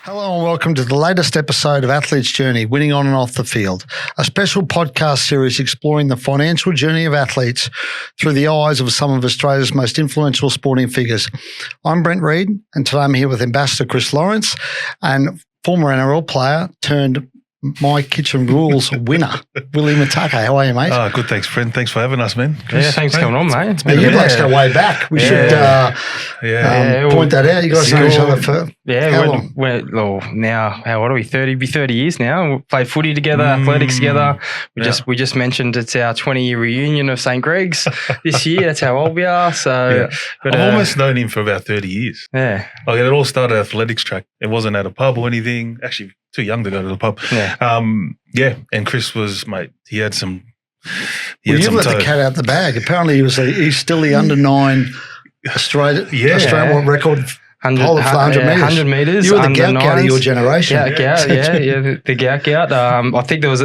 Hello and welcome to the latest episode of Athlete's Journey, Winning on and Off the Field, a special podcast series exploring the financial journey of athletes through the eyes of some of Australia's most influential sporting figures. I'm Brent Read, and today I'm here with Ambassador Chris Lawrence and former NRL player turned My Kitchen Rules winner, Will Mataka. How are you, mate? Good, thanks, friend. Thanks for having us, man. Chris, yeah, thanks for coming on, mate. You blokes go way back. We should point that out. You guys know each other for how long? Now, how old are we? 30 years now. We played footy together, athletics together. We just mentioned it's our 20-year reunion of St. Greg's this year. That's how old we are. So, I've almost known him for about 30 years. Yeah. Like it all started at athletics track. It wasn't at a pub or anything. Actually, too young to go to the pub. Yeah. And Chris was, mate, he had some. You let the cat out the bag. Apparently, he's still the under-9 Australian world record. 100 metres. 100 metres. You were the gout of your generation. The gout. I think there was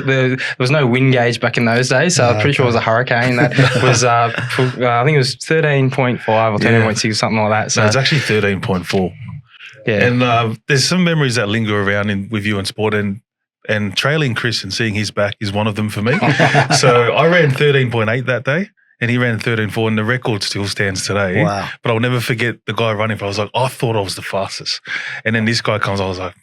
no wind gauge back in those days, so I'm pretty sure it was a hurricane that was, I think it was 13.5 or 13.6 or something like that. So no, it's actually 13.4. Yeah. And there's some memories that linger around with you in sport, and trailing Chris and seeing his back is one of them for me. So I ran 13.8 that day. And he ran 13.4, and the record still stands today. Wow. But I'll never forget the guy running. I was like, I thought I was the fastest. And then this guy comes, I was like,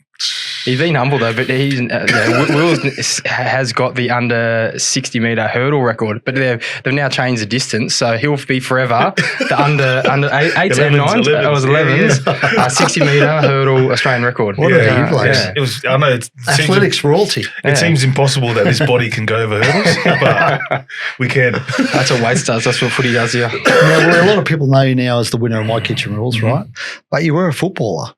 he's been humble though, but Will has got the under 60 metre hurdle record, but they've now changed the distance, so he'll be forever the under 8s and 9s. It was 11s, 60 metre hurdle Australian record. What a you place. It was. I know it's athletics royalty. It seems impossible that this body can go over hurdles, but we can. That's what weights does. That's what footy does here. Now, a lot of people know you now as the winner of My Kitchen Rules, right? But you were a footballer.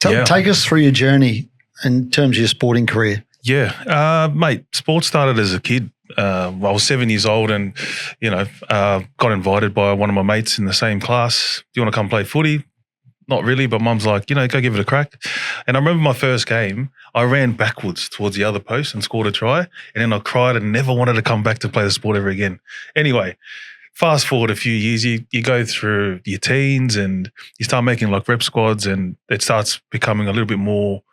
Take us through your journey in terms of your sporting career. Yeah, mate, sports started as a kid. I was 7 years old and, got invited by one of my mates in the same class. Do you want to come play footy? Not really, but mum's like, go give it a crack. And I remember my first game, I ran backwards towards the other post and scored a try. And then I cried and never wanted to come back to play the sport ever again. Anyway, fast forward a few years, you go through your teens and you start making like rep squads, and it starts becoming a little bit more,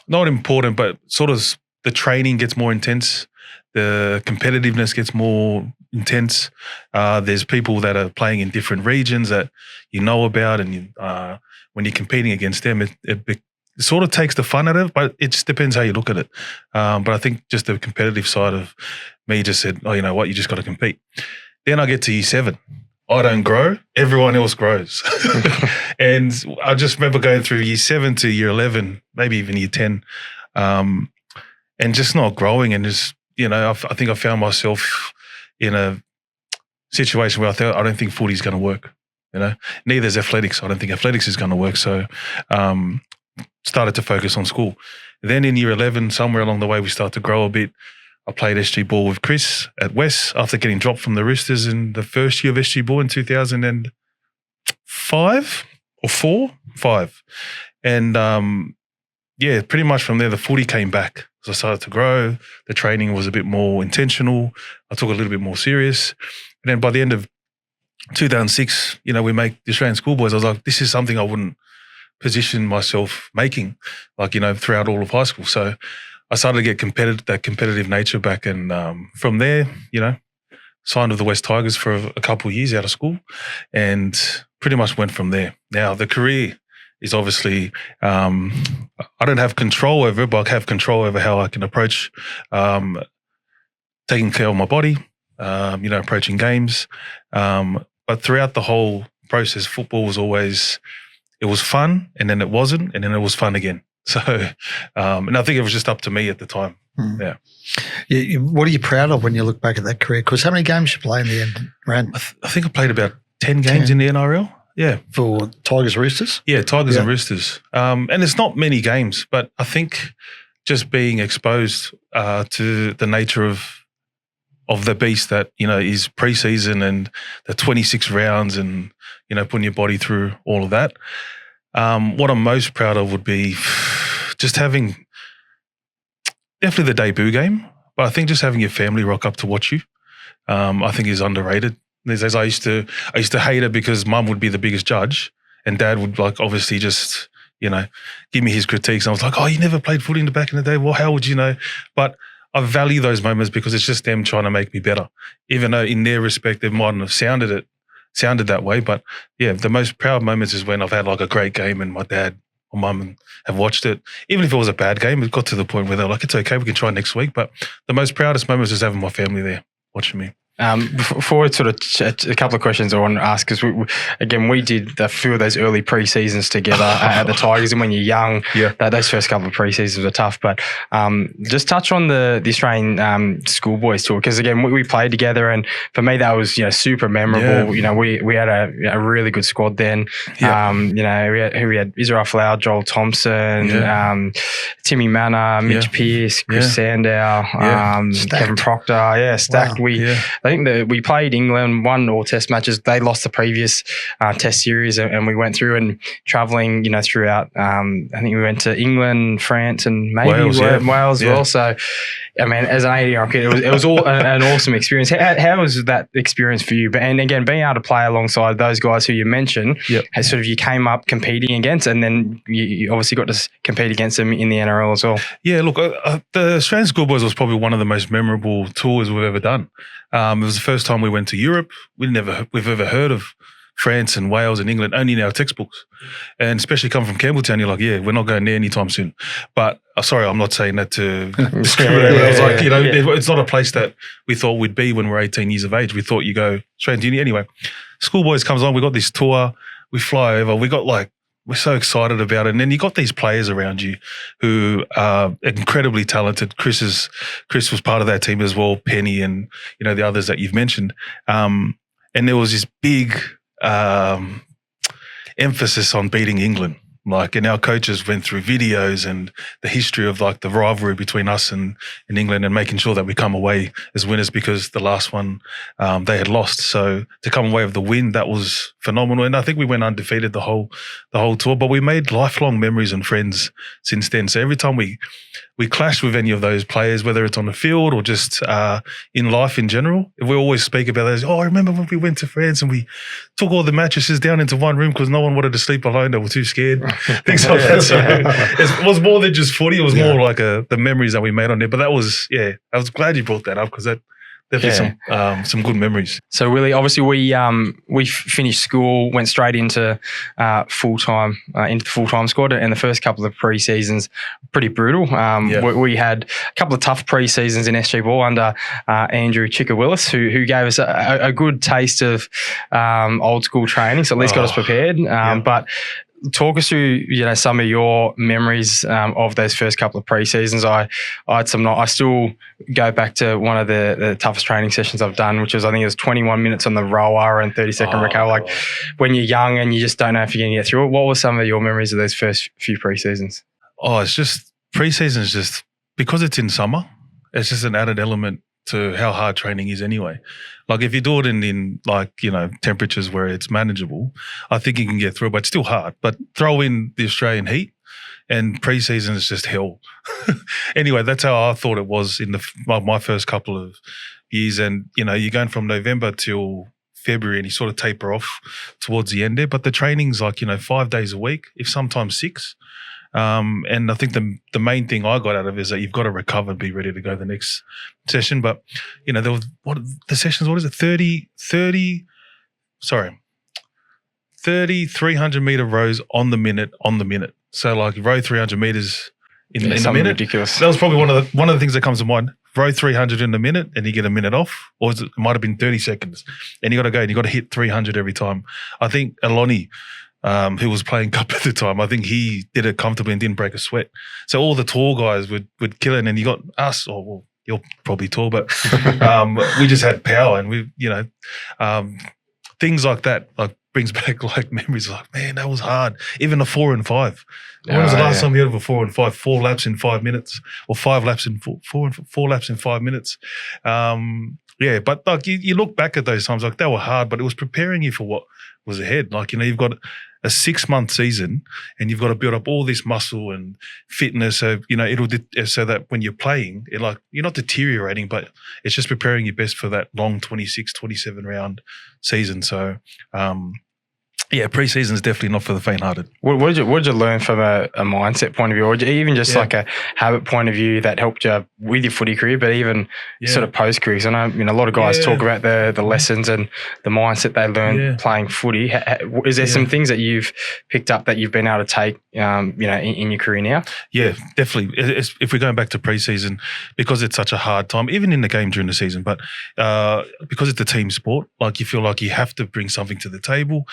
not important, but sort of the training gets more intense. The competitiveness gets more intense. There's people that are playing in different regions that you know about, and when you're competing against them, it sort of takes the fun out of it, but it just depends how you look at it. But I think just the competitive side of me just said, oh, you know what, you just got to compete. Then I get to year 7. I don't grow. Everyone else grows. And I just remember going through year 7 to year 11, maybe even year 10, and just not growing. And just, I think I found myself in a situation where I don't think footy is going to work. Neither is athletics. I don't think athletics is going to work. So started to focus on school. Then in year 11, somewhere along the way, we started to grow a bit. I played SG ball with Chris at West after getting dropped from the Roosters in the first year of SG ball in 2005 or 5. And pretty much from there, the footy came back. So I started to grow. The training was a bit more intentional. I took it a little bit more serious. And then by the end of 2006, we make the Australian Schoolboys. I was like, this is something I wouldn't position myself making, throughout all of high school. So I started to get that competitive nature back, and from there, signed with the West Tigers for a couple of years out of school, and pretty much went from there. Now the career is obviously I don't have control over it, but I have control over how I can approach taking care of my body, approaching games. But throughout the whole process, football was always, it was fun, and then it wasn't, and then it was fun again. So, and I think it was just up to me at the time. Yeah. What are you proud of when you look back at that career? Because how many games did you play in the end, Rand? I think I played about 10 games in the NRL. Yeah. For Tigers, Roosters? Yeah, Tigers and Roosters. And it's not many games, but I think just being exposed to the nature of the beast that, is pre-season and the 26 rounds and, putting your body through all of that. What I'm most proud of would be just having definitely the debut game, but I think just having your family rock up to watch you, I think is underrated. These days I used to hate it because mum would be the biggest judge and dad would obviously just, give me his critiques. And I was like, oh, you never played footy in the back in the day. Well, how would you know? But I value those moments because it's just them trying to make me better, even though in their respect, they mightn't have sounded that way. But yeah, the most proud moments is when I've had like a great game and my dad or mum have watched it. Even if it was a bad game, it got to the point where they're like, it's okay, we can try next week. But the most proudest moments is having my family there watching me. Before sort of a couple of questions I want to ask, because we did a few of those early pre-seasons together at the Tigers, and when you're young, those first couple of pre-seasons were tough. But just touch on the Australian Schoolboys tour, because again we played together, and for me that was super memorable. We had a really good squad then. We had Israel Flower, Joel Thompson, Timmy Manor, Mitch Pearce, Chris Sandow, Kevin Proctor, stacked. I think that we played England, won all test matches. They lost the previous test series, and we went through and travelling, throughout. I think we went to England, France, and maybe Wales as well. So, I mean, as an 80-year-old kid, it was all an awesome experience. How was that experience for you? And again, being able to play alongside those guys who you mentioned, sort of you came up competing against, and then you obviously got to compete against them in the NRL as well. Yeah, look, the Australian Schoolboys was probably one of the most memorable tours we've ever done. It was the first time we went to Europe. We've ever heard of France and Wales and England, only in our textbooks. And especially coming from Campbelltown, you're like, we're not going there anytime soon. But sorry, I'm not saying that to discriminate. I was like, it's not a place that we thought we'd be when we're 18 years of age. We thought you go straight into uni. Anyway, Schoolboys comes on. We got this tour. We fly over. We're so excited about it. And then you got these players around you who are incredibly talented. Chris was part of that team as well, Penny and, the others that you've mentioned. And there was this big emphasis on beating England. And our coaches went through videos and the history of the rivalry between us and England, and making sure that we come away as winners, because the last one they had lost. So to come away with the win, that was phenomenal. And I think we went undefeated the whole tour, but we made lifelong memories and friends since then. So every time we clashed with any of those players, whether it's on the field or just in life in general, we always speak about those. Oh, I remember when we went to France and we took all the mattresses down into one room because no one wanted to sleep alone. They were too scared. Things like that. So it was more than just footy. It was more like the memories that we made on there. But that was, I was glad you brought that up, because that definitely some good memories. So Willie, obviously we finished school, went straight into full-time squad, and the first couple of pre-seasons pretty brutal. We had a couple of tough pre-seasons in SG Ball under Andrew Chicka Willis, who gave us a good taste of old school training, so at least got us prepared. But talk us through, some of your memories of those first couple of pre-seasons. I had some. I still go back to one of the toughest training sessions I've done, which was, I think it was 21 minutes on the rower and 30-second recovery. When you're young and you just don't know if you're going to get through it. What were some of your memories of those first few pre-seasons? It's just pre-season is just, because it's in summer, it's just an added element to how hard training is anyway. If you do it in temperatures where it's manageable, I think you can get through it, but it's still hard. But throw in the Australian heat, and pre-season is just hell. Anyway, that's how I thought it was in my first couple of years. And, you're going from November till February and you sort of taper off towards the end there. But the training's 5 days a week, if sometimes 6. And I think the main thing I got out of it is that you've got to recover and be ready to go the next session. But, there was, the sessions, what is it? 30, 300 meter rows on the minute. So row 300 meters in the minute. Ridiculous. That was probably one of the things that comes to mind. Row 300 in a minute and you get a minute off, or it might have been 30 seconds. And you got to go and you got to hit 300 every time. I think Aloni, who was playing cup at the time, I think he did it comfortably and didn't break a sweat. So all the tall guys would kill it, and you got us, you're probably tall, but we just had power, and we, things like that brings back memories. Man, that was hard. Even a 4 and 5. When was the last time you had a 4 and 5? 4 laps in 5 minutes, or 5 laps in four laps in 5 minutes. But you look back at those times, they were hard, but it was preparing you for what was ahead. You've got a 6-month season and you've got to build up all this muscle and fitness. So, so that when you're playing, you're not deteriorating, but it's just preparing you best for that long 26, 27 round season. So, Yeah, pre-season is definitely not for the faint-hearted. What did you learn from a mindset point of view, or even just like a habit point of view that helped you with your footy career, but even sort of post-career? Because I know a lot of guys talk about the lessons and the mindset they learn playing footy. Is there some things that you've picked up that you've been able to take, in your career now? Yeah, definitely. If we're going back to pre-season, because it's such a hard time, even in the game during the season, but because it's a team sport, like you feel like you have to bring something to the table.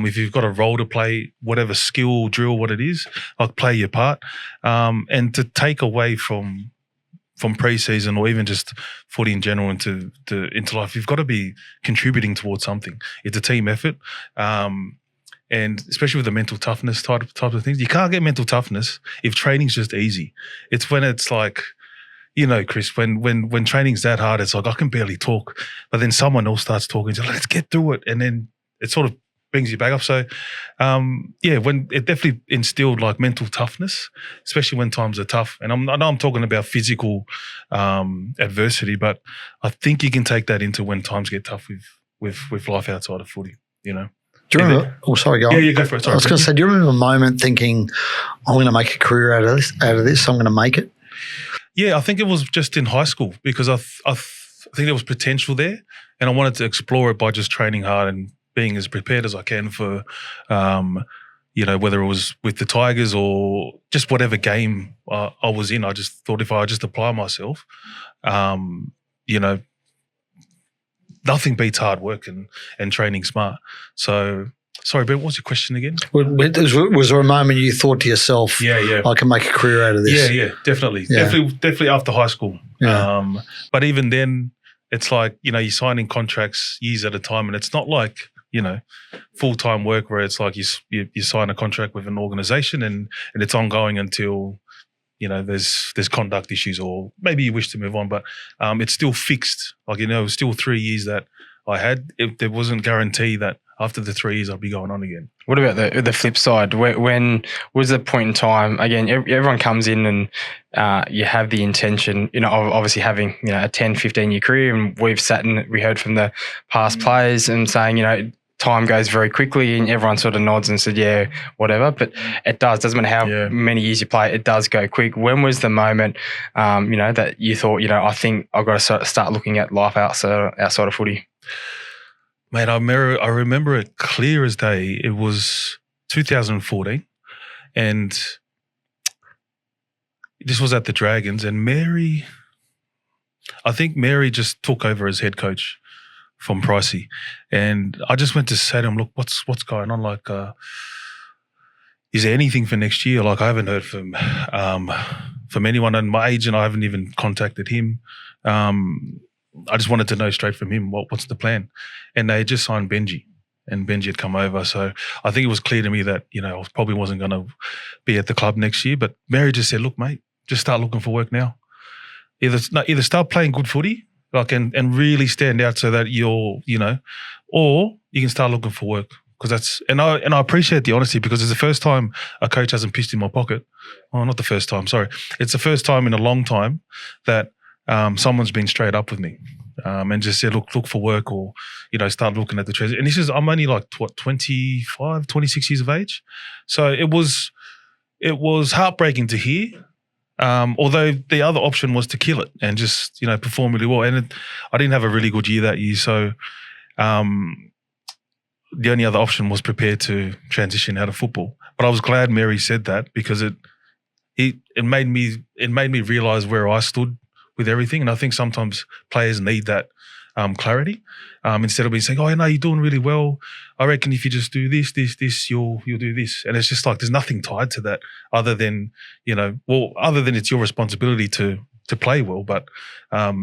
If you've got a role to play, whatever skill, drill, what it is, like play your part. And to take away from pre-season or even just footy in general into life, you've got to be contributing towards something. It's a team effort. And especially with the mental toughness type of things, you can't get mental toughness if training's just easy. It's when it's like, Chris, when training's that hard, it's like I can barely talk, but then someone else starts talking, so let's get through it, and then it sort of brings you back up. So, when it definitely instilled like mental toughness, especially when times are tough. And I know I'm talking about physical adversity, but I think you can take that into when times get tough with life outside of footy. Do you remember? Oh, sorry, go on. Yeah, go for it. Sorry, I was going to say, do you remember a moment thinking, I'm going to make a career out of this? I'm going to make it? Yeah, I think it was just in high school because I think there was potential there, and I wanted to explore it by just training hard and being as prepared as I can for, whether it was with the Tigers or just whatever game I was in. I just thought if I just apply myself, nothing beats hard work and training smart. So, sorry, Brent, what's your question again? Was there a moment you thought to yourself, I can make a career out of this? Yeah, definitely. Yeah. Definitely after high school. Yeah. But even then, it's like, you're signing contracts years at a time, and it's not like, full-time work where it's like you sign a contract with an organization and it's ongoing until, there's conduct issues or maybe you wish to move on, but it's still fixed. Like, it's still 3 years that I had. There wasn't guarantee that after the 3 years I'll be going on again. What about the flip side? When was the point in time, again, everyone comes in and you have the intention, of obviously having, a 10, 15-year career, and we heard from the past players and saying, time goes very quickly, and everyone sort of nods and said, yeah, whatever. But it doesn't matter how many years you play, it does go quick. When was the moment, that you thought, I think I've got to start looking at life outside of footy? Mate, I remember it clear as day. It was 2014, and this was at the Dragons, and I think Mary just took over as head coach from Pricey, and I just went to say to him, look, what's going on? Like, is there anything for next year? Like, I haven't heard from anyone, and my agent, I haven't even contacted him. I just wanted to know straight from him what's the plan, and they just signed Benji, and Benji had come over. So I think it was clear to me that I probably wasn't going to be at the club next year. But Mary just said, look, mate, just start looking for work now. Either start playing good footy, like and really stand out so that you're, or you can start looking for work. Because I appreciate the honesty, because it's the first time a coach hasn't pissed in my pocket. Oh, not the first time, sorry. It's the first time in a long time that someone's been straight up with me and just said, look for work, or, start looking at the treasure. And I'm only like, 25, 26 years of age. So it was heartbreaking to hear. Although the other option was to kill it and just, perform really well. And I didn't have a really good year that year. So the only other option was prepare to transition out of football. But I was glad Mary said that, because it made me realize where I stood with everything. And I think sometimes players need that clarity, instead of being saying, oh, no, you're doing really well. I reckon if you just do this, you'll do this. And it's just like, there's nothing tied to that other than, other than it's your responsibility to play well. But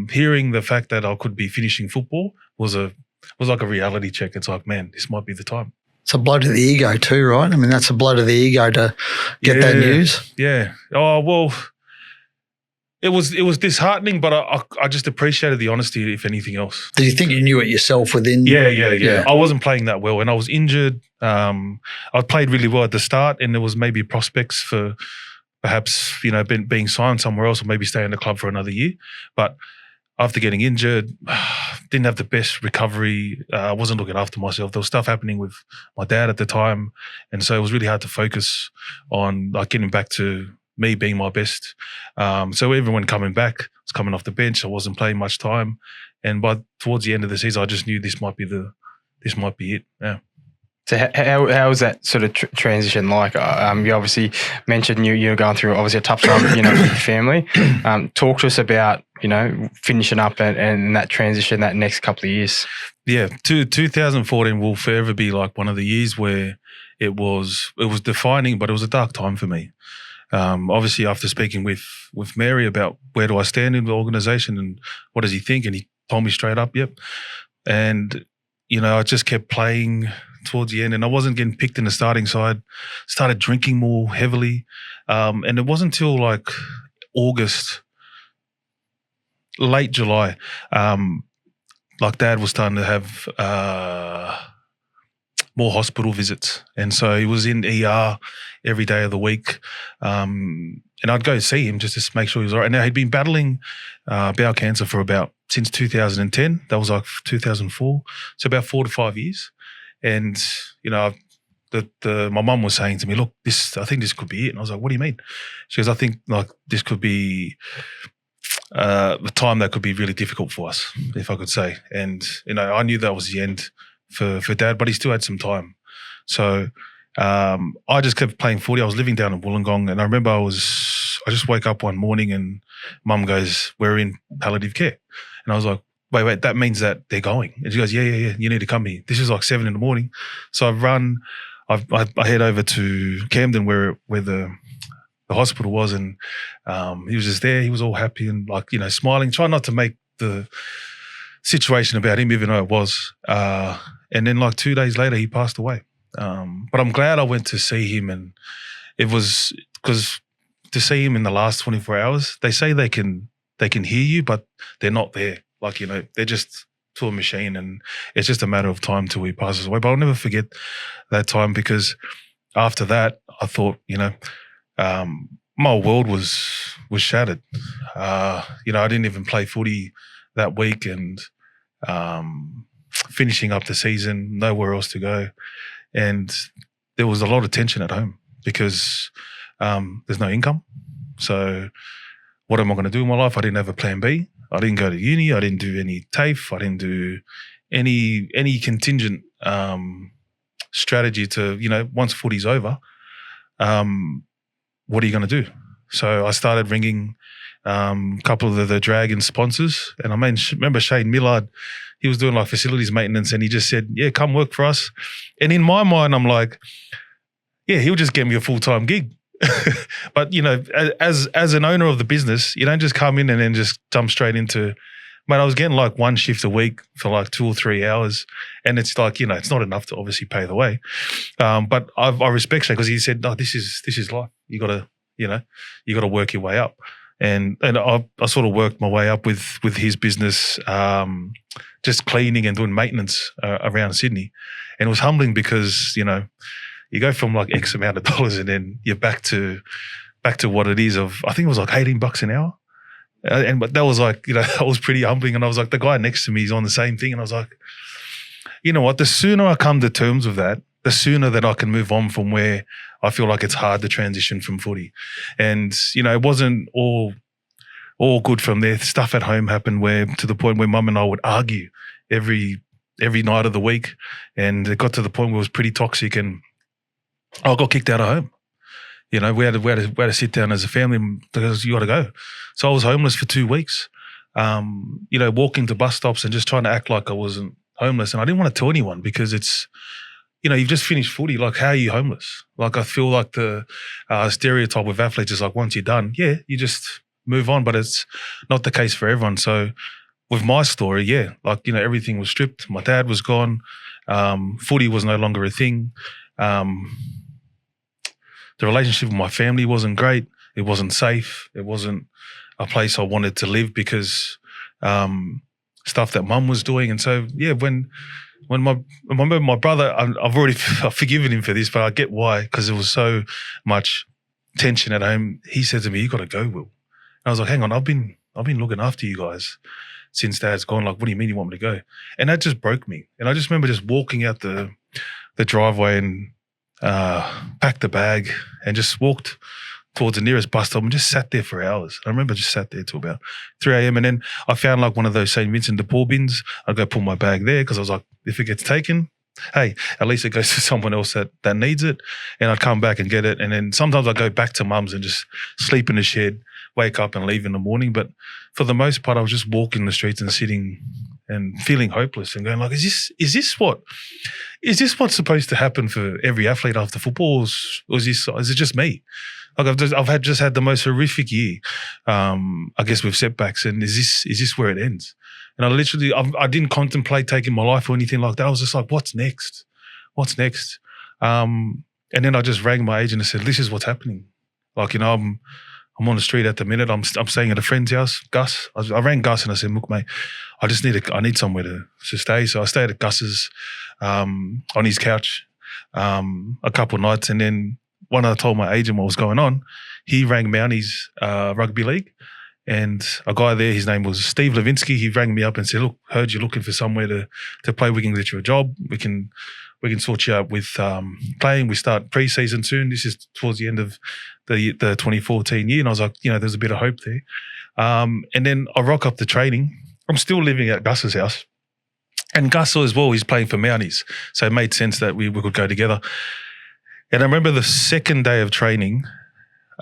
hearing the fact that I could be finishing football was like a reality check. It's like, man, this might be the time. It's a blow to the ego too, right? I mean, that's a blow to the ego to get that news. Yeah. Oh, well, it was disheartening, but I just appreciated the honesty, if anything else. Did you think you knew it yourself within? Yeah. I wasn't playing that well, and I was injured. I played really well at the start, and there was maybe prospects for perhaps, being signed somewhere else, or maybe stay in the club for another year. But after getting injured, didn't have the best recovery. I wasn't looking after myself. There was stuff happening with my dad at the time, and so it was really hard to focus on like getting back to me being my best. So even when coming back, I was coming off the bench. I wasn't playing much time, and towards the end of the season, I just knew this might be it. Yeah. So how was that sort of transition like? You obviously mentioned you're going through obviously a tough time, with your family. Talk to us about, finishing up and that transition that next couple of years. Yeah, 2014 will forever be like one of the years where it was defining, but it was a dark time for me. Obviously, after speaking with Mary about where do I stand in the organisation and what does he think, and he told me straight up, yep. And I just kept playing towards the end, and I wasn't getting picked in the starting side. Started drinking more heavily, and it wasn't until like August, late July, like Dad was starting to have more hospital visits, and so he was in ER every day of the week, and I'd go see him just to make sure he was all right. Now he'd been battling bowel cancer for since 2010. That was like 2004, so about 4 to 5 years. And my mum was saying to me, "Look, I think this could be it." And I was like, "What do you mean?" She goes, "I think like this could be a time that could be really difficult for us, if I could say." And I knew that was the end for Dad, but he still had some time. So I just kept playing footy. I was living down in Wollongong, and I remember I just woke up one morning and Mum goes, "We're in palliative care," and I was like, Wait, that means that they're going. And she goes, yeah, you need to come here. This is like 7 a.m. So I head over to Camden where the hospital was, and he was just there. He was all happy and like, smiling, trying not to make the situation about him, even though it was. And then like 2 days later, he passed away. But I'm glad I went to see him, and it was because to see him in the last 24 hours, they say they can hear you, but they're not there. Like, they're just to a machine, and it's just a matter of time till he passes away. But I'll never forget that time, because after that, I thought, my world was shattered. I didn't even play footy that week, and finishing up the season, nowhere else to go. And there was a lot of tension at home because there's no income. So what am I going to do in my life? I didn't have a plan B. I didn't go to uni. I didn't do any TAFE. I didn't do any contingent strategy to, once footy's over, what are you going to do? So I started ringing a couple of the Dragon sponsors, and I remember Shane Millard, he was doing like facilities maintenance, and he just said, yeah, come work for us. And in my mind, I'm like, yeah, he'll just get me a full-time gig. But, as an owner of the business, you don't just come in and then just jump straight into, mate, I was getting like one shift a week for like 2 or 3 hours. And it's like, it's not enough to obviously pay the way. But I respect Shane, because he said, no, this is life. You got to work your way up. And I sort of worked my way up with his business, just cleaning and doing maintenance around Sydney. And it was humbling because, you go from like X amount of dollars and then you're back to what it is of, I think it was like $18 an hour. But that was like, that was pretty humbling. And I was like, the guy next to me is on the same thing. And I was like, you know what, the sooner I come to terms with that, the sooner that I can move on from where I feel like it's hard to transition from footy. And, it wasn't all good from there. Stuff at home happened to the point where Mum and I would argue every night of the week. And it got to the point where it was pretty toxic, and I got kicked out of home. We had to sit down as a family because you got to go. So I was homeless for 2 weeks, walking to bus stops and just trying to act like I wasn't homeless. And I didn't want to tell anyone, because it's, you've just finished footy. Like, how are you homeless? Like, I feel like the stereotype with athletes is like, once you're done, yeah, you just move on. But it's not the case for everyone. So with my story, yeah, like, everything was stripped. My dad was gone. Footy was no longer a thing. The relationship with my family wasn't great. It wasn't safe. It wasn't a place I wanted to live because stuff that Mum was doing. And so, yeah, when my brother, I've forgiven him for this, but I get why, because there was so much tension at home. He said to me, "You got to go, Will." And I was like, "Hang on, I've been looking after you guys since Dad's gone. Like, what do you mean you want me to go? And that just broke me. And I just remember just walking out the driveway and packed the bag and just walked towards the nearest bus stop and just sat there for hours. I remember just sat there till about 3 a.m. And then I found like one of those St. Vincent de Paul bins. I'd go pull my bag there because I was like, if it gets taken, hey, at least it goes to someone else that needs it. And I'd come back and get it. And then sometimes I'd go back to mum's and just sleep in the shed, wake up and leave in the morning. But for the most part, I was just walking the streets and sitting and feeling hopeless and going like, is this what's supposed to happen for every athlete after football? Or is it just me? Like I've just had the most horrific year, I guess, with setbacks. And is this where it ends? And I didn't contemplate taking my life or anything like that. I was just like, what's next? What's next? And then I just rang my agent and said, this is what's happening. Like, you know, I'm on the street at the minute. I'm staying at a friend's house, Gus. I rang Gus and I said, look, mate, I need somewhere to stay. So I stayed at Gus's on his couch a couple of nights. And then when I told my agent what was going on, he rang Mounties Rugby League. And a guy there, his name was Steve Levinsky. He rang me up and said, look, heard you're looking for somewhere to play. We can get you a job. We can sort you out with playing. We start pre-season soon. This is towards the end of the 2014 year. And I was like, you know, there's a bit of hope there. And then I rock up to training. I'm still living at Gus's house. And Gus as well, he's playing for Mounties. So it made sense that we could go together. And I remember the second day of training,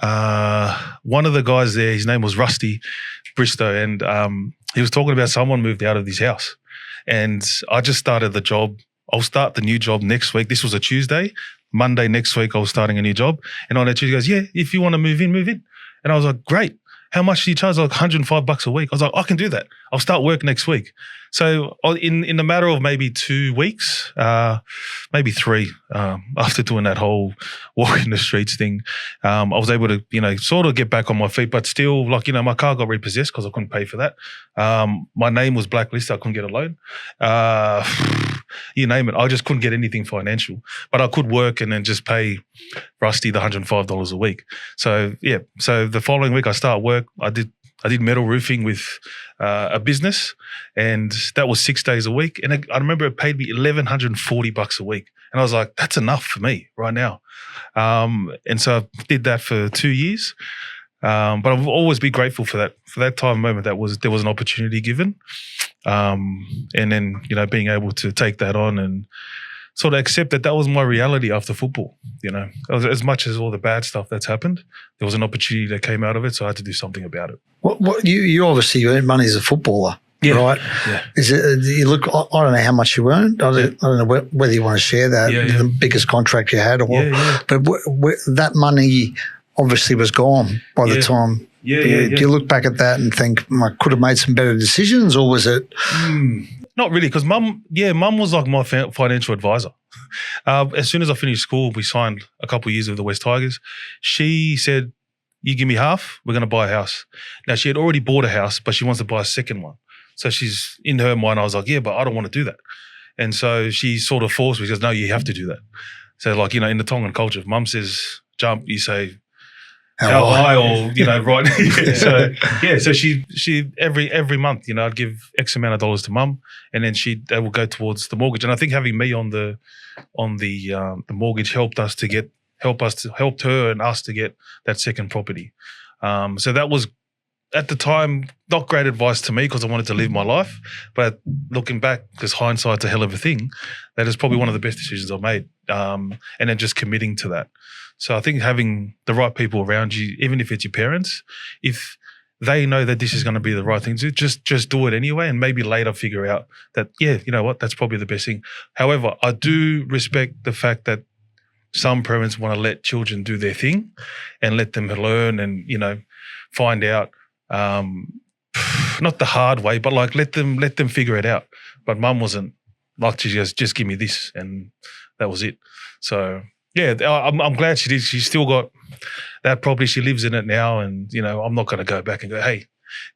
one of the guys there, his name was Rusty Bristow, and he was talking about someone moved out of his house. And I just started the job. I'll start the new job next week. This was a Tuesday. Monday next week, I was starting a new job. And on that Tuesday, he goes, yeah, if you want to move in, move in. And I was like, great. How much do you charge? Like $105 a week. I was like, I can do that. I'll start work next week. So in the matter of maybe 2 weeks, maybe 3, after doing that whole walk in the streets thing, I was able to, you know, sort of get back on my feet, but still, like, you know, my car got repossessed because I couldn't pay for that. My name was blacklisted. I couldn't get a loan. You name it. I just couldn't get anything financial, but I could work and then just pay Rusty the $105 a week. So yeah. So the following week I start work. I did metal roofing with a business, and that was 6 days a week. And I remember it paid me $1,140 a week, and I was like, that's enough for me right now. And so I did that for 2 years. But I've always been grateful for that time and moment. There was an opportunity given, and then, you know, being able to take that on and sort of accept that was my reality after football. You know, as much as all the bad stuff that's happened, there was an opportunity that came out of it, so I had to do something about it. What you obviously earn money as a footballer, right? Yeah. Is it? You look. I don't know how much you earned. I don't know whether you want to share that. The biggest contract you had, or but that money obviously was gone by the time. Do you look back at that and think, I could have made some better decisions, or was it? Not really, because mum was like my financial advisor. As soon as I finished school, we signed a couple of years with the West Tigers. She said, you give me half, we're going to buy a house. Now, she had already bought a house, but she wants to buy a second one. So she's, in her mind, I was like, yeah, but I don't want to do that. And so she sort of forced me. She goes, no, you have to do that. So like, you know, in the Tongan culture, if mum says jump, you say, how high, or, you know, right. So she every month, you know, I'd give X amount of dollars to mum, and then they will go towards the mortgage. And I think having me on the mortgage helped her and us to get that second property. So that was, at the time, not great advice to me because I wanted to live my life. But looking back, because hindsight's a hell of a thing, that is probably one of the best decisions I've made. And then just committing to that. So I think having the right people around you, even if it's your parents, if they know that this is going to be the right thing to do, just do it anyway, and maybe later figure out that, yeah, you know what, that's probably the best thing. However, I do respect the fact that some parents want to let children do their thing and let them learn and, you know, find out, not the hard way, but like let them figure it out. But mum wasn't like, she goes, just give me this, and that was it. So yeah, I'm glad she did. She's still got that property. She lives in it now, and, you know, I'm not going to go back and go, hey,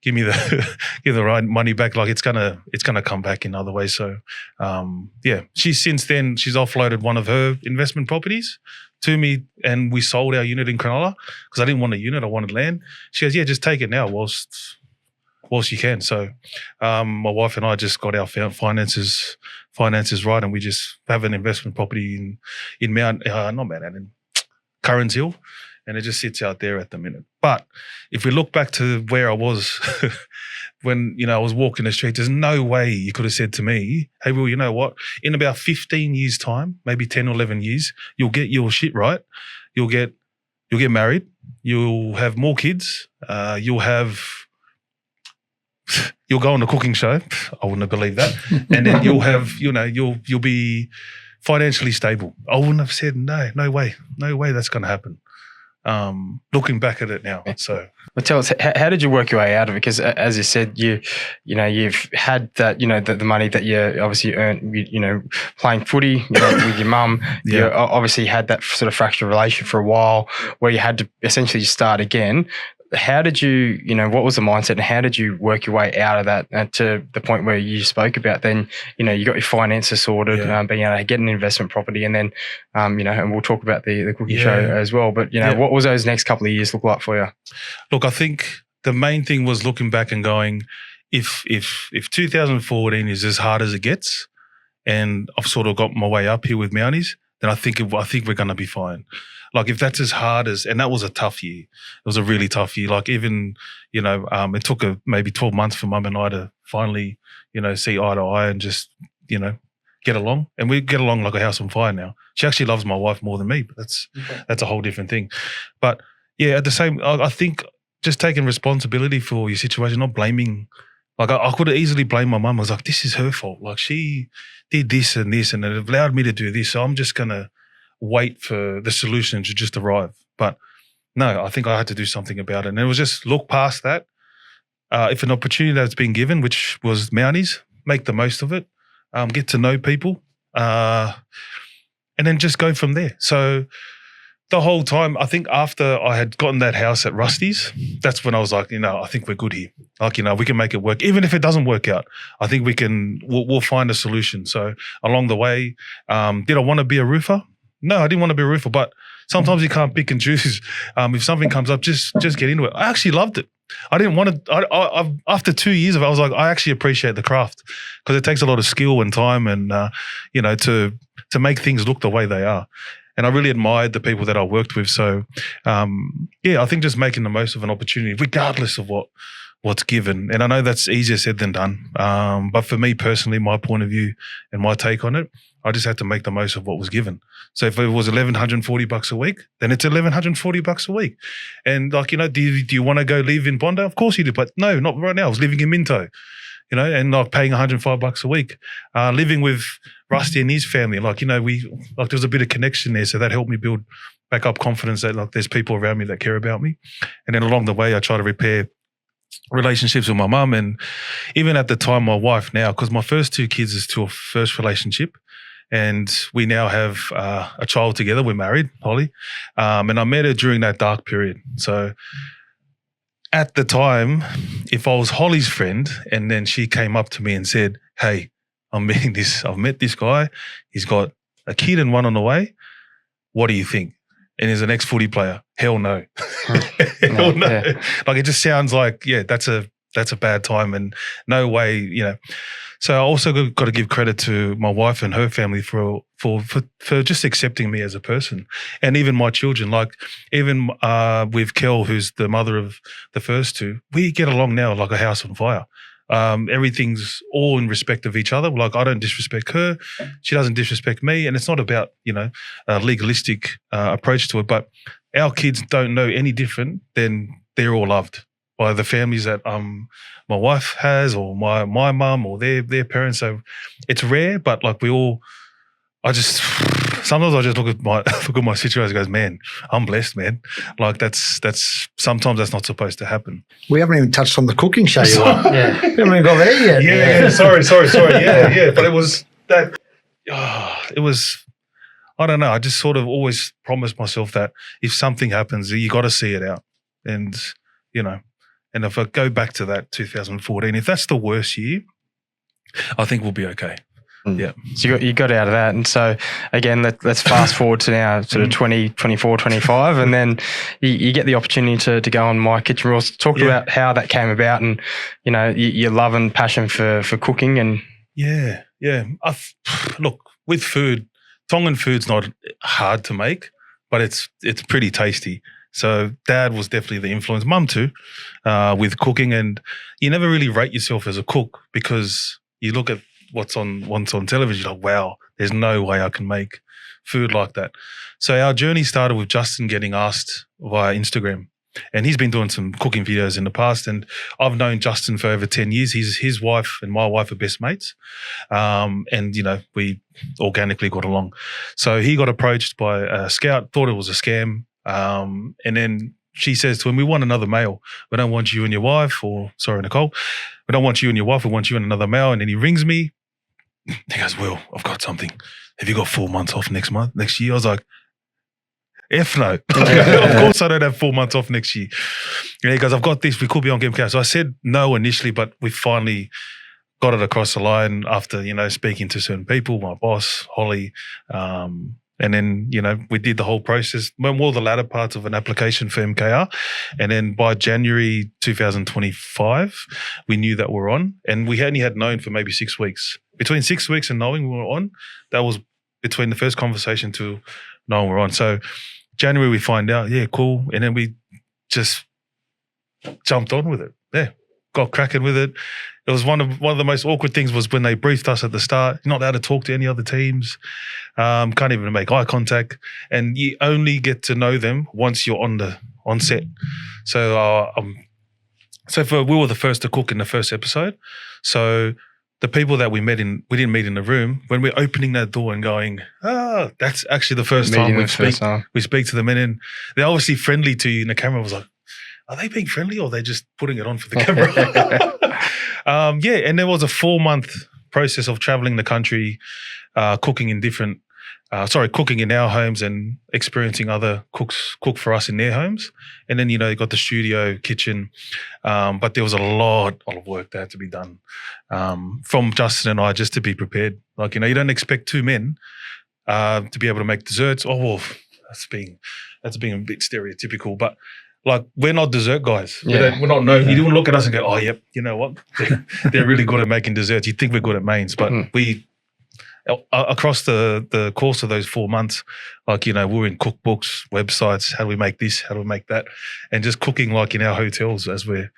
give the right money back. Like it's gonna come back in other ways. So she's offloaded one of her investment properties to me, and we sold our unit in Cronulla because I didn't want a unit, I wanted land. She goes, yeah, just take it now whilst whilst you can. So my wife and I just got our finances right, and we just have an investment property in Currans Hill, and it just sits out there at the minute. But if we look back to where I was when, I was walking the street, there's no way you could have said to me, hey, Will, you know what? In about 15 years' time, maybe 10 or 11 years, you'll get your shit right. You'll get married. You'll have more kids. You'll go on a cooking show. I wouldn't have believed that. And then you'll have, you'll be financially stable. I wouldn't have said, no way that's going to happen. Looking back at it now. So, well, tell us, how did you work your way out of it? Because as you said, you've had that, the money that you obviously earned, playing footy, with your mum. Yeah. You obviously had that sort of fractured relation for a while where you had to essentially start again. How did you, what was the mindset, and how did you work your way out of that to the point where you spoke about then, you got your finances sorted, being able to get an investment property, and then, and we'll talk about the cooking show as well. But, what was those next couple of years look like for you? Look, I think the main thing was looking back and going, if 2014 is as hard as it gets, and I've sort of got my way up here with Mounties, then I think we're going to be fine. Like if that's as hard as, and that was a tough year. It was a really tough year. Like even, it took maybe 12 months for Mum and I to finally, see eye to eye and just, get along. And we get along like a house on fire now. She actually loves my wife more than me, but that's a whole different thing. But yeah, at the same, I think just taking responsibility for your situation, not blaming. Like I could have easily blamed my mum. I was like, this is her fault. Like she did this and this, and it allowed me to do this. So I'm just going to wait for the solution to just arrive. But no, I think I had to do something about it. And it was just look past that. If an opportunity that's been given, which was Mounties, make the most of it, get to know people, and then just go from there. So the whole time, I think after I had gotten that house at Rusty's, that's when I was like, I think we're good here. Like, we can make it work. Even if it doesn't work out, I think we'll find a solution. So along the way, did I want to be a roofer? No, I didn't want to be a roofer, but sometimes you can't pick and choose. If something comes up, just get into it. I actually loved it. I didn't want to. After 2 years of it, I was like, I actually appreciate the craft because it takes a lot of skill and time, and to make things look the way they are. And I really admired the people that I worked with. So, I think just making the most of an opportunity, regardless of what's given. And I know that's easier said than done. But for me personally, my point of view and my take on it, I just had to make the most of what was given. So if it was $1,140 a week, then it's $1,140 a week. And like, do you want to go live in Bondi? Of course you do, but no, not right now. I was living in Minto, and like paying $105 a week, living with Rusty and his family. Like, there was a bit of connection there. So that helped me build back up confidence that like there's people around me that care about me. And then along the way, I try to repair relationships with my mum, and even at the time, my wife now, because my first two kids is to a first relationship. And we now have a child together. We're married, Holly. And I met her during that dark period. So at the time, if I was Holly's friend and then she came up to me and said, hey, I've met this guy. He's got a kid and one on the way. What do you think? And he's an ex-footy player. Hell no. Hell no. Yeah. Like it just sounds like, that's a bad time and no way, So I also got to give credit to my wife and her family for just accepting me as a person, and even my children. Like even with Kel, who's the mother of the first two, we get along now like a house on fire. Everything's all in respect of each other. Like I don't disrespect her, she doesn't disrespect me, and it's not about a legalistic approach to it. But our kids don't know any different than they're all loved by the families that my wife has, or my mum, or their parents. So it's rare, but like sometimes I just look at my situation and goes, man, I'm blessed, man. Like that's sometimes that's not supposed to happen. We haven't even touched on the cooking show you want. We haven't even got there yet. Yeah. Sorry. Yeah. But it was that. It was. I don't know. I just sort of always promised myself that if something happens, you got to see it out, and And if I go back to that 2014, if that's the worst year, I think we'll be okay. Yeah. So you got out of that. And so, again, let's fast forward to now sort of 24, 25, and then you get the opportunity to go on My Kitchen Rules. Talk about how that came about and, your love and passion for cooking. And Yeah. Look, with food, Tongan food's not hard to make, but it's pretty tasty. So Dad was definitely the influence. Mum too, with cooking. And you never really rate yourself as a cook because you look at what's on television, you're like, wow, there's no way I can make food like that. So our journey started with Justin getting asked via Instagram. And he's been doing some cooking videos in the past. And I've known Justin for over 10 years. His wife and my wife are best mates. And, we organically got along. So he got approached by a scout, thought it was a scam. And then she says to him, we want another male. We don't want you and your wife, Nicole. We don't want you and your wife. We want you and another male. And then he rings me. He goes, Will, I've got something. Have you got 4 months off next year? I was like, F no. Of course I don't have 4 months off next year. And he goes, I've got this. We could be on Game Cow. So I said no initially, but we finally got it across the line after, speaking to certain people, my boss, Holly, and then, we did the whole process, more the latter parts of an application for MKR. And then by January 2025, we knew that we're on. And we only had known for maybe 6 weeks. Between 6 weeks and knowing we were on, that was between the first conversation to knowing we're on. So January we find out, yeah, cool. And then we just jumped on with it. Yeah, got cracking with it. It was one of the most awkward things was when they briefed us at the start. You're not allowed to talk to any other teams. Can't even make eye contact, and you only get to know them once you're on set. So, we were the first to cook in the first episode. So the people that we didn't meet in the room. When we're opening that door and going, that's actually the first time we speak to them, and then they're obviously friendly to you. And the camera was like, are they being friendly or are they just putting it on for the camera? And there was a 4-month process of traveling the country, cooking in our homes and experiencing other cooks cook for us in their homes. And then, you got the studio, kitchen, but there was a lot of work that had to be done from Justin and I just to be prepared. Like, you don't expect 2 men to be able to make desserts. Oh, well, that's being a bit stereotypical, but like, we're not dessert guys. Yeah. We're not known. You don't look at us and go, oh, yep, you know what? They're really good at making desserts. You think we're good at mains, but we, across the course of those 4 months, like, we were in cookbooks, websites, how do we make this, how do we make that, and just cooking like in our hotels as we're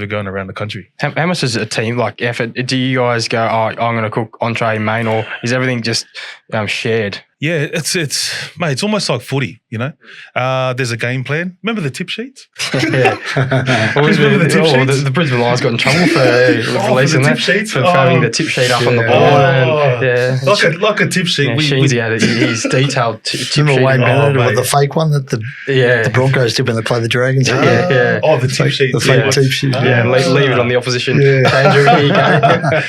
going around the country. How much is a team like effort? Do you guys go, I'm going to cook entree, main, or is everything just shared? Yeah, it's almost like footy, There's a game plan. Remember the tip sheets? Yeah. Remember the tip sheets? The Brisbane Lions got in trouble for releasing that. Sheets? For having the tip sheet up on the board. Like a tip sheet. Yeah, Sheensy had his detailed tip sheet. Remember Wayne Bennett with the fake one that the Broncos did when they played the Dragons? Yeah. Oh, the tip sheet. The fake tip sheet. Yeah, leave it on the opposition. Danger. Here you go.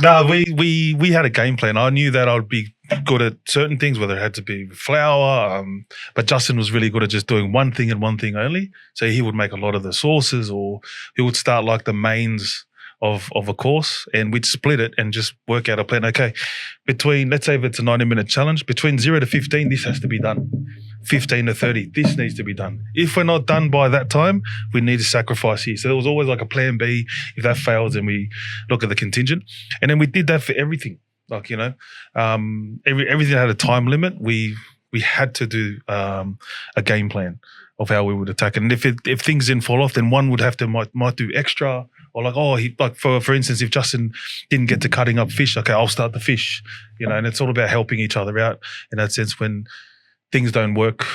No, we had a game plan. I knew that I'd be good at certain things, whether it had to be flour, but Justin was really good at just doing one thing and one thing only. So he would make a lot of the sauces, or he would start like the mains of a course, and we'd split it and just work out a plan. Okay, let's say if it's a 90-minute challenge, between 0 to 15, this has to be done. 15 to 30, this needs to be done. If we're not done by that time, we need to sacrifice here. So there was always like a plan B. If that fails, then we look at the contingent. And then we did that for everything. Like, everything had a time limit. We had to do a game plan of how we would attack it. And if things didn't fall off, then one would have to might do extra, or like, for instance, if Justin didn't get to cutting up fish, okay, I'll start the fish, and it's all about helping each other out in that sense when things don't work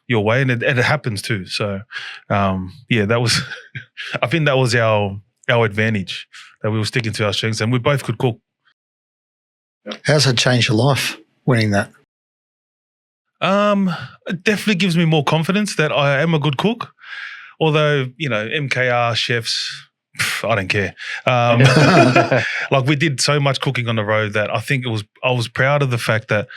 your way, and it happens too. So, that was, I think that was our advantage, that we were sticking to our strengths, and we both could cook. How's that changed your life, winning that? It definitely gives me more confidence that I am a good cook. Although, MKR chefs, I don't care. Like, we did so much cooking on the road that I was proud of the fact that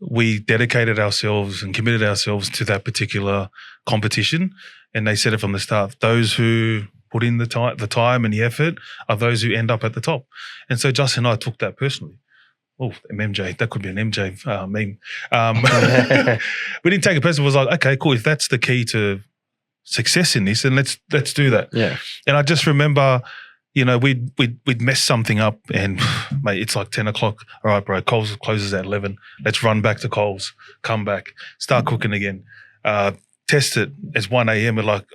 we dedicated ourselves and committed ourselves to that particular competition. And they said it from the start, those who put in the time and the effort are those who end up at the top. And so Justin and I took that personally. Oh, MJ, that could be an MJ meme. We didn't take it personally. It was like, okay, cool. If that's the key to success in this, then let's do that. Yeah. And I just remember, we'd mess something up, and mate, it's like 10 o'clock. All right, bro, Coles closes at 11. Let's run back to Coles, come back, start cooking again. Test it. It's 1 a.m. We're like,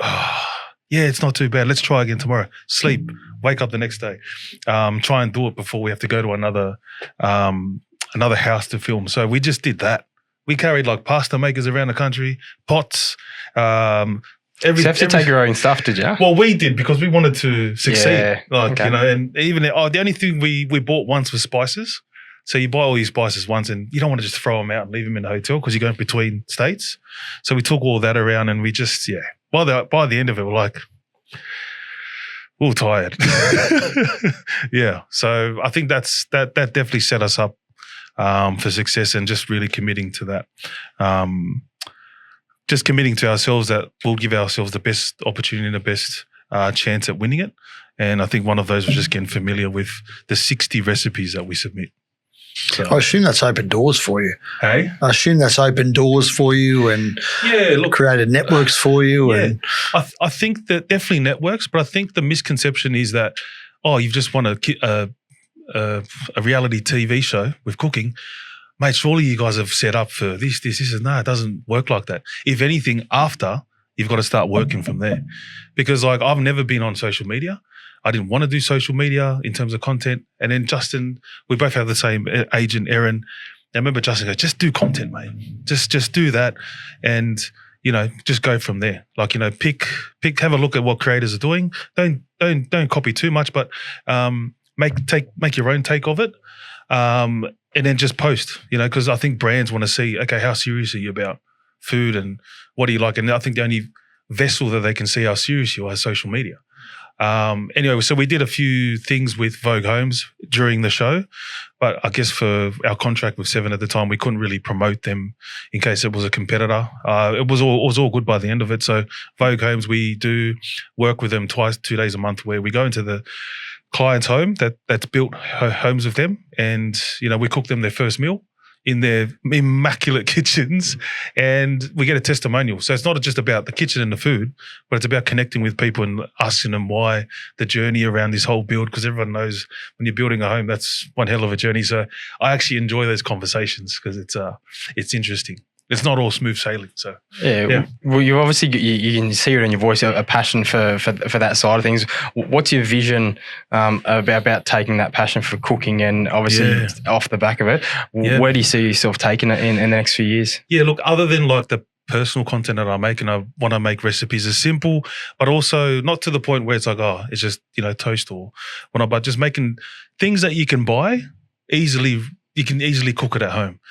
yeah, it's not too bad. Let's try again tomorrow. Sleep, wake up the next day. Try and do it before we have to go to another house to film. So we just did that. We carried like pasta makers around the country, pots. So you have to take your own stuff, did you? Well, we did because we wanted to succeed. Yeah, okay. And even the only thing we bought once was spices. So you buy all these spices once, and you don't want to just throw them out and leave them in the hotel because you're going between states. So we took all that around, and we just by the end of it, we're like, we were tired. Yeah. So I think that definitely set us up for success, and just really committing to that. Just committing to ourselves that we'll give ourselves the best opportunity and the best chance at winning it. And I think one of those was just getting familiar with the 60 recipes that we submit. So, I assume that's opened doors for you. hey? I assume that's opened doors for you and created networks for you. Yeah. And I think that definitely networks, but I think the misconception is that, you've just won a reality TV show with cooking. Mate, surely you guys have set up for this. No, it doesn't work like that. If anything, after, you've got to start working from there. Because I've never been on social media. I didn't want to do social media in terms of content. And then Justin, we both have the same agent, Aaron. I remember Justin goes, just do content, mate. Just do that. And, just go from there. Like, pick, have a look at what creators are doing. Don't copy too much, but make your own take of it. And then just post, because I think brands want to see, okay, how serious are you about food and what do you like? And I think the only vessel that they can see how serious you are is social media. Anyway, so we did a few things with Vogue Homes during the show, but I guess for our contract with Seven at the time, we couldn't really promote them in case it was a competitor. It was all good by the end of it. So Vogue Homes, we do work with them 2 days a month, where we go into the client's home that's built homes with them, and we cook them their first meal in their immaculate kitchens, and we get a testimonial. So it's not just about the kitchen and the food, but it's about connecting with people and asking them why the journey around this whole build, because everyone knows when you're building a home, that's one hell of a journey. So I actually enjoy those conversations because it's interesting. It's not all smooth sailing. So yeah. Well, you obviously you can see it in your voice, a passion for that side of things. What's your vision about taking that passion for cooking, and obviously off the back of it, where do you see yourself taking it in the next few years? Yeah, look, other than like the personal content that I make, and I want to make recipes as simple, but also not to the point where it's like, it's just toast or whatnot, but just making things that you can buy easily. You can easily cook it at home.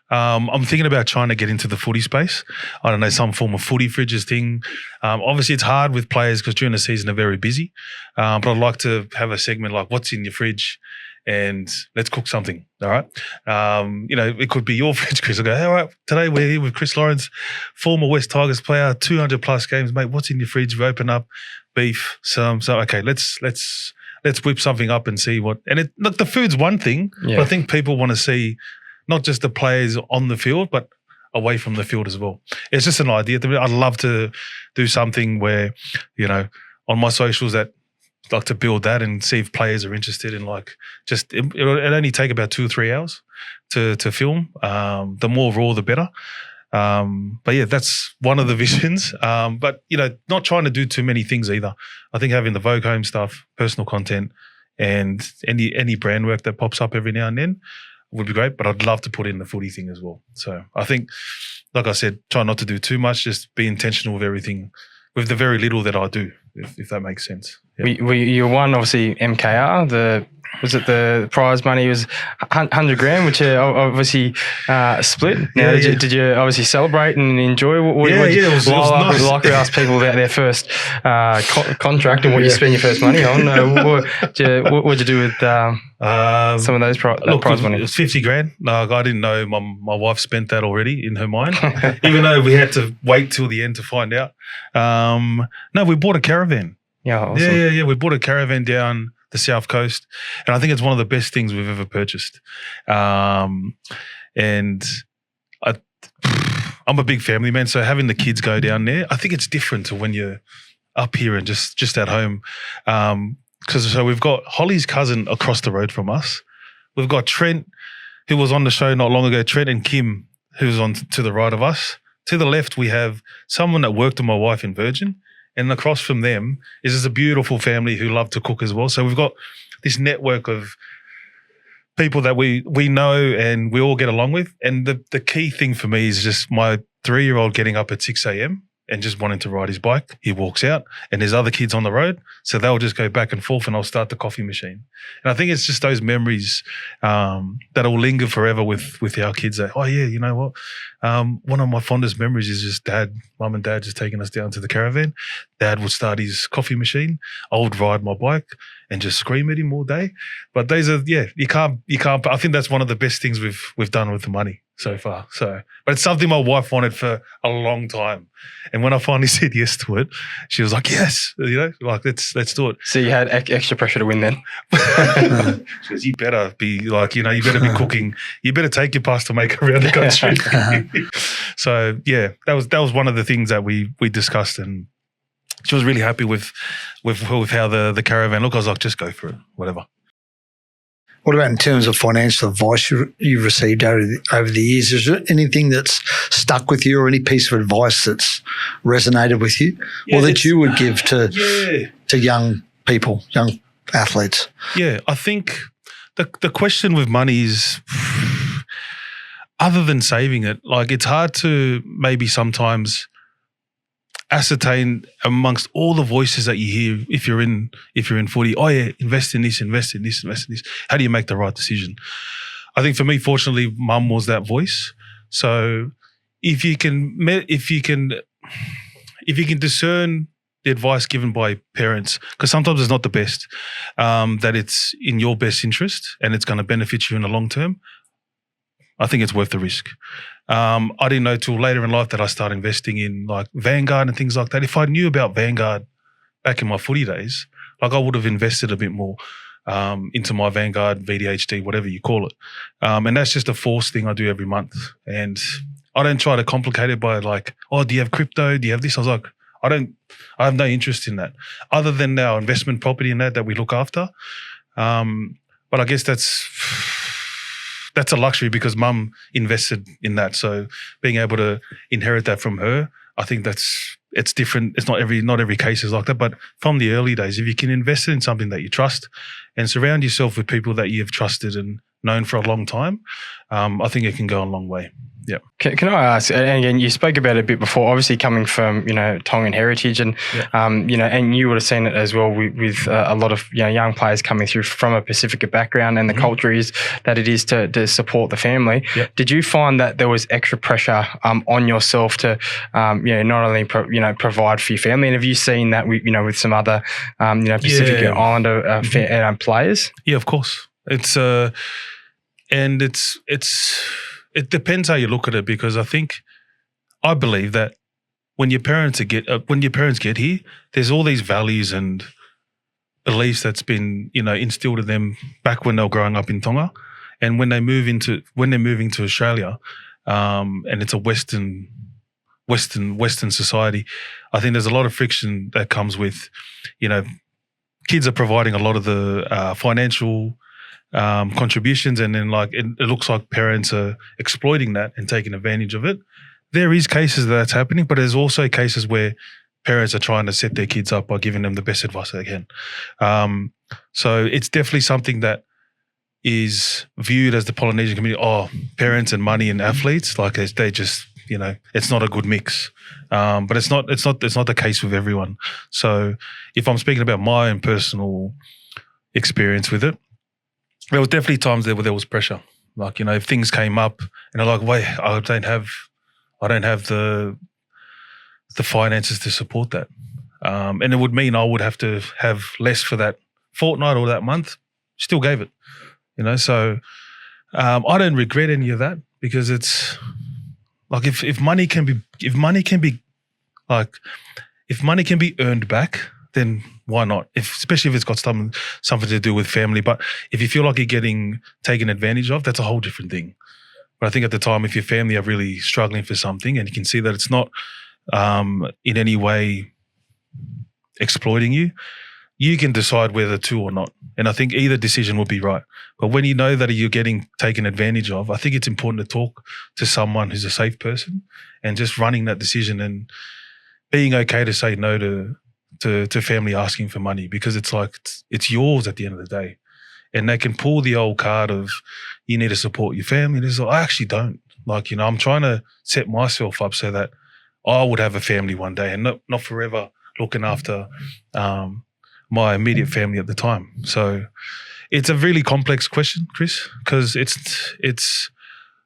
I'm thinking about trying to get into the footy space. I don't know, some form of footy fridges thing. Obviously, it's hard with players because during the season they're very busy. But I'd like to have a segment like what's in your fridge and let's cook something, all right? It could be your fridge, Chris. I go, all right, today we're here with Chris Lawrence, former West Tigers player, 200 plus games, mate. What's in your fridge? We open up beef, so okay, let's whip something up and see what. And look, the food's one thing, but I think people want to see not just the players on the field, but away from the field as well. It's just an idea. I'd love to do something where, on my socials that like to build that and see if players are interested in it'll only take about 2 or 3 hours to film. The more raw, the better. But yeah, that's one of the visions. But not trying to do too many things either. I think having the Vogue Home stuff, personal content, and any brand work that pops up every now and then would be great. But I'd love to put in the footy thing as well. So I think, like I said, try not to do too much. Just be intentional with everything, with the very little that I do, if that makes sense. Yep. You won obviously MKR. The prize money was 100 grand, which obviously split. Now, did you obviously celebrate and enjoy? It was nice. Like we ask people about their first contract and what you spend your first money on. What'd you do with some of those prize money? It was 50 grand. No, I didn't know my wife spent that already in her mind, even though we had to wait till the end to find out. No, we bought a caravan. Yeah, awesome. Yeah. We bought a caravan down the South Coast. And I think it's one of the best things we've ever purchased. And I'm a big family man, so having the kids go down there, I think it's different to when you're up here and just at home. So we've got Holly's cousin across the road from us. We've got Trent, who was on the show not long ago, Trent and Kim, who's on to the right of us. To the left, we have someone that worked with my wife in Virgin, and across from them is just a beautiful family who love to cook as well. So we've got this network of people that we know and we all get along with. And the key thing for me is just my 3-year-old getting up at 6 a.m. and just wanting to ride his bike. He walks out and there's other kids on the road. So they'll just go back and forth and I'll start the coffee machine. And I think it's just those memories that'll linger forever with our kids. That, oh yeah, you know what? One of my fondest memories is just mum and dad just taking us down to the caravan. Dad would start his coffee machine. I would ride my bike and just scream at him all day. But those are, you can't, I think that's one of the best things we've done with the money so far. So, but it's something my wife wanted for a long time. And when I finally said yes to it, she was like, yes, like let's do it. So you had extra pressure to win then? She goes, you better be like, you better be cooking. You better take your pasta maker around the country. So yeah, that was one of the things that we discussed, and she was really happy with how the caravan looked. I was like, just go for it, whatever. What about in terms of financial advice you've received over the years? Is there anything that's stuck with you or any piece of advice that's resonated with you or that you would give to young people, young athletes? Yeah, I think the question with money is, other than saving it, like it's hard to maybe sometimes ascertain amongst all the voices that you hear if you're in footy. Oh yeah, invest in this, invest in this, invest in this. How do you make the right decision? I think for me, fortunately, mum was that voice. So if you can discern the advice given by parents, because sometimes it's not the best, that it's in your best interest and it's going to benefit you in the long term, I think it's worth the risk. I didn't know till later in life that I started investing in like Vanguard and things like that. If I knew about Vanguard back in my footy days, like I would have invested a bit more into my Vanguard, VDHD, whatever you call it. And that's just a forced thing I do every month. And I don't try to complicate it by like, oh, do you have crypto? Do you have this? I was like, I have no interest in that other than our investment property and that we look after. But I guess that's a luxury because mum invested in that. So being able to inherit that from her, I think it's different. It's not every case is like that, but from the early days, if you can invest in something that you trust and surround yourself with people that you've trusted and known for a long time, I think it can go a long way. Yeah. Can I ask, and again, you spoke about it a bit before, obviously coming from, Tongan heritage and, and you would have seen it as well with a lot of, young players coming through from a Pacifica background and the culture is that it is to support the family. Yep. Did you find that there was extra pressure on yourself to, not only, provide for your family? And have you seen that with some other, Pacifica Islander players? Yeah, of course. It depends how you look at it, because I believe that when your parents get here, there's all these values and beliefs that's been instilled in them back when they were growing up in Tonga, and when they're moving to Australia, and it's a Western society, I think there's a lot of friction that comes with, kids are providing a lot of the financial contributions, and then it looks like parents are exploiting that and taking advantage of it. There is cases that's happening, but there's also cases where parents are trying to set their kids up by giving them the best advice they can. So it's definitely something that is viewed as the Polynesian community. Oh, parents and money and athletes, they just it's not a good mix. But it's not the case with everyone. So if I'm speaking about my own personal experience with it, there was definitely times there where there was pressure. If things came up and I'm like, wait, I don't have the finances to support that. And it would mean I would have to have less for that fortnight or that month. Still gave it, So I don't regret any of that, because it's like if money can be earned back, then why not? Especially if it's got something to do with family. But if you feel like you're getting taken advantage of, that's a whole different thing. But I think at the time, if your family are really struggling for something and you can see that it's not in any way exploiting you, you can decide whether to or not. And I think either decision would be right. But when you know that you're getting taken advantage of, I think it's important to talk to someone who's a safe person and just running that decision and being okay to say no to family asking for money, because it's like it's yours at the end of the day. And they can pull the old card of you need to support your family. It's like, I actually don't. Like, I'm trying to set myself up so that I would have a family one day and not forever looking after my immediate family at the time. So it's a really complex question, Chris, because it's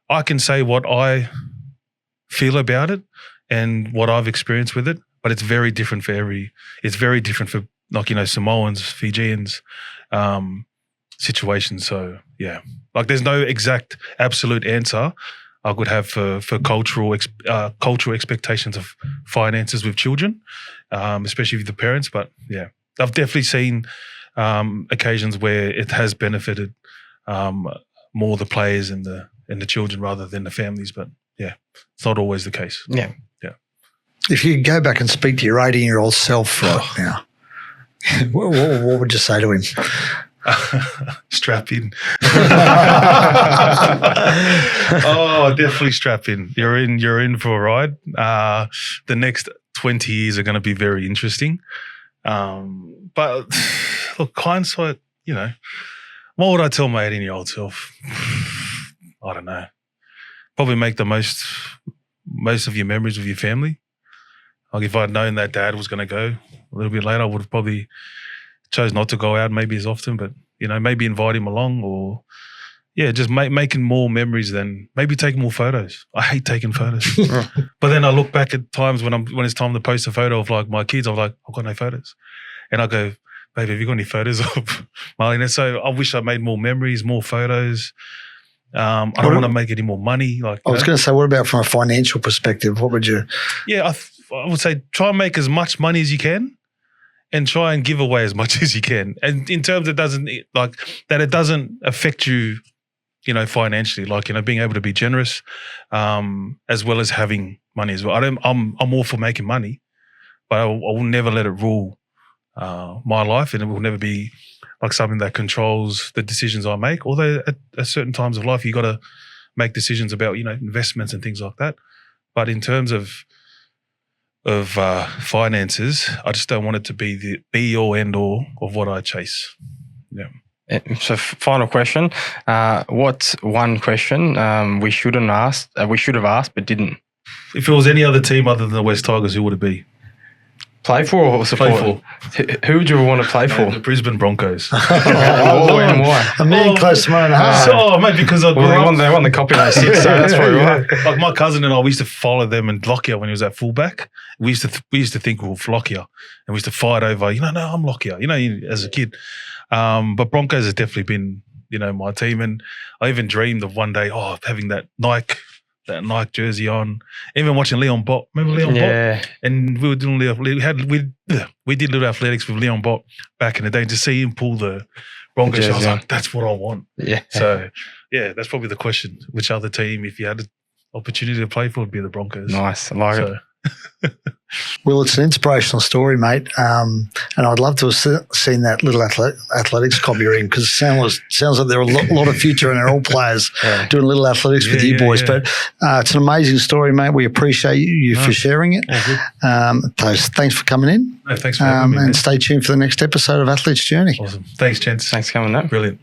I can say what I feel about it and what I've experienced with it, but it's very different for it's very different for Samoans, Fijians, situations. So yeah, like there's no exact absolute answer I could have for cultural expectations of finances with children, especially with the parents. But yeah, I've definitely seen occasions where it has benefited more the players and the children rather than the families. But yeah, it's not always the case. Yeah. If you go back and speak to your 18-year-old self right now, what would you say to him? Strap in. Oh, definitely strap in. You're in for a ride. The next 20 years are going to be very interesting. But look, hindsight, what would I tell my 18-year-old self? I don't know. Probably make the most of your memories with your family. Like if I'd known that dad was going to go a little bit later, I would have probably chose not to go out maybe as often, but maybe invite him along, or just making more memories than maybe taking more photos. I hate taking photos. But then I look back at times when it's time to post a photo of like my kids, I'm like, I've got no photos. And I go, baby, have you got any photos of Marlene? So I wish I made more memories, more photos. I don't want to make any more money. Like I was going to say, what about from a financial perspective? What would you? Yeah, I would say try and make as much money as you can, and try and give away as much as you can. And in terms it doesn't affect you, financially. Like being able to be generous, as well as having money as well. I'm all for making money, but I will never let it rule my life, and it will never be like something that controls the decisions I make. Although at certain times of life, you got to make decisions about investments and things like that. But in terms of finances, I just don't want it to be the be all end all of what I chase. Yeah. So final question: what's one question we should have asked but didn't? If it was any other team other than the West Tigers, who would it be? Play for or support? Play for. Who would you want to play for? The Brisbane Broncos. And why? I'm getting close to my own heart. Mate, because they won the Copy 06, so that's probably right. Like my cousin and I, we used to follow them and Lockyer when he was at fullback. We used to think we were Lockyer, and we used to fight over, no, I'm Lockyer, as a kid. But Broncos has definitely been, my team, and I even dreamed of one day, having that Nike jersey on, even watching Leon Bott. Remember Leon Bott? And we were doing we did little athletics with Leon Bott back in the day. To see him pull the Broncos, I was like, that's what I want. Yeah. So that's probably the question. Which other team, if you had an opportunity to play for, would be the Broncos? Nice, I like it. Well, it's an inspirational story, mate. And I'd love to have seen that little athletics copy ring, because it sounds like there are a lot of future NRL players doing little athletics with you boys. Yeah. But it's an amazing story, mate. We appreciate you for sharing it. Thanks for coming in. No, thanks for having me. And stay tuned for the next episode of Athlete's Journey. Awesome. Thanks, gents. Thanks for coming up. Brilliant.